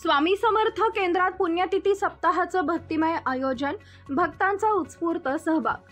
स्वामी समर्थ केंद्रात पुण्यतिथी सप्ताहाचं भक्तिमय आयोजन, भक्तांचा उत्स्फूर्त सहभाग।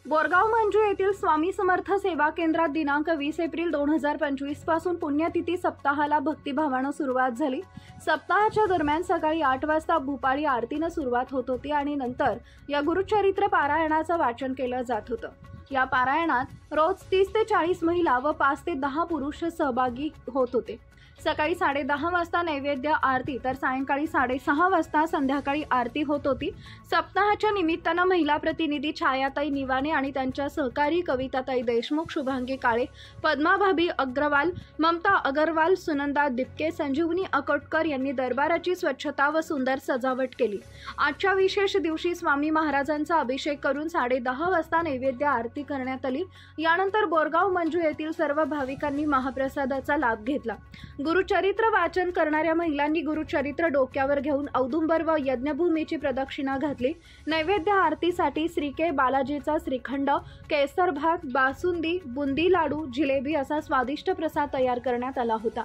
बोरगाव मंजू येथील स्वामी समर्थ सेवा केंद्रात दिनांक 20 एप्रिल 2025 पासून पुण्यतिथी सप्ताहाला भक्तिभावानं सुरुवात झाली। सप्ताहाच्या दरम्यान सकाळी 8 वाजता भूपाळी आरतीनं सुरुवात होत होती आणि नंतर या गुरुचरित्र पारायणाचं वाचन केलं जात होतं। या पारायणात रोज 30 ते 40 महिला व 5 ते 10 पुरुष सहभागी होत होते। सकाळी 10:30 वाजता नैवेद्य आरती तर सायंकाळी 6:30 वाजता संध्याकाळी आरती होत होती। सप्ताहाच्या निमित्तानं महिला प्रतिनिधी छायाताई निवाने आणि त्यांच्या सहकारी कविताताई देशमुख, शुभांगी काळे, पद्माभाभी अग्रवाल, ममता अगरवाल, सुनंदा दिपके, संजीवनी अकोटकर यांनी दरबाराची स्वच्छता व सुंदर सजावट केली। आजच्या विशेष दिवशी स्वामी महाराजांचा अभिषेक करून 10:30 वाजता नैवेद्य आरती करण्यात आली। यानंतर बोरगाव मंजू येथील सर्व भाविकांनी महाप्रसादाचा लाभ घेतला। गुरुचरित्र वाचन करणाऱ्या महिलांनी गुरुचरित्र डोक्यावर घेऊन औदुंबर व यज्ञभूमीची प्रदक्षिणा घातली। नैवेद्य आरतीसाठी श्रीके बालाजीचा श्रीखंड, केसर भात, बासुंदी, बुंदी लाडू, जिलेबी असा स्वादिष्ट प्रसाद तयार करण्यात आला होता।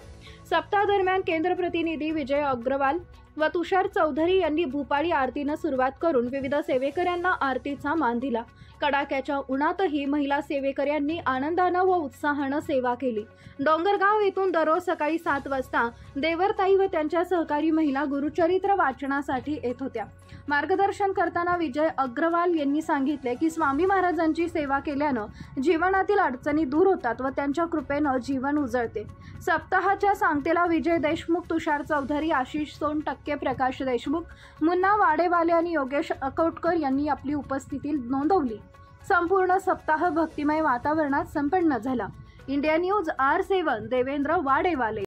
सप्ताह दरम्यान केंद्र प्रतिनिधी विजय अग्रवाल व तुषार चौधरी यांनी भूपाळी आरतीनं सुरुवात करून विविध सेवेकऱ्यांना आरतीचा मान दिला। कडाक्याच्या उन्हातही महिला सेवेकऱ्यांनी आनंदानं व उत्साहानं सेवा केली। डोंगरगाव येथून दररोज सकाळी 7 वाजता देवरताई व त्यांच्या सहकारी महिला गुरुचरित्र वाचनासाठी येत होत्या। मार्गदर्शन करताना विजय अग्रवाल यांनी सांगितले की स्वामी महाराजांची सेवा केल्यानं जीवनातील अडचणी दूर होतात व त्यांच्या कृपेनं जीवन उजळते। सप्ताहाच्या सांगतेला विजय देशमुख, तुषार चौधरी, आशिष सोनटक्के, प्रकाश देशमुख, मुन्ना वाडेवाले आणि योगेश अकोटकर यांनी आपली उपस्थिती नोंदवली। संपूर्ण सप्ताह भक्तिमय वातावरणात संपन्न झाला। India news R7 Devendra Wadewale.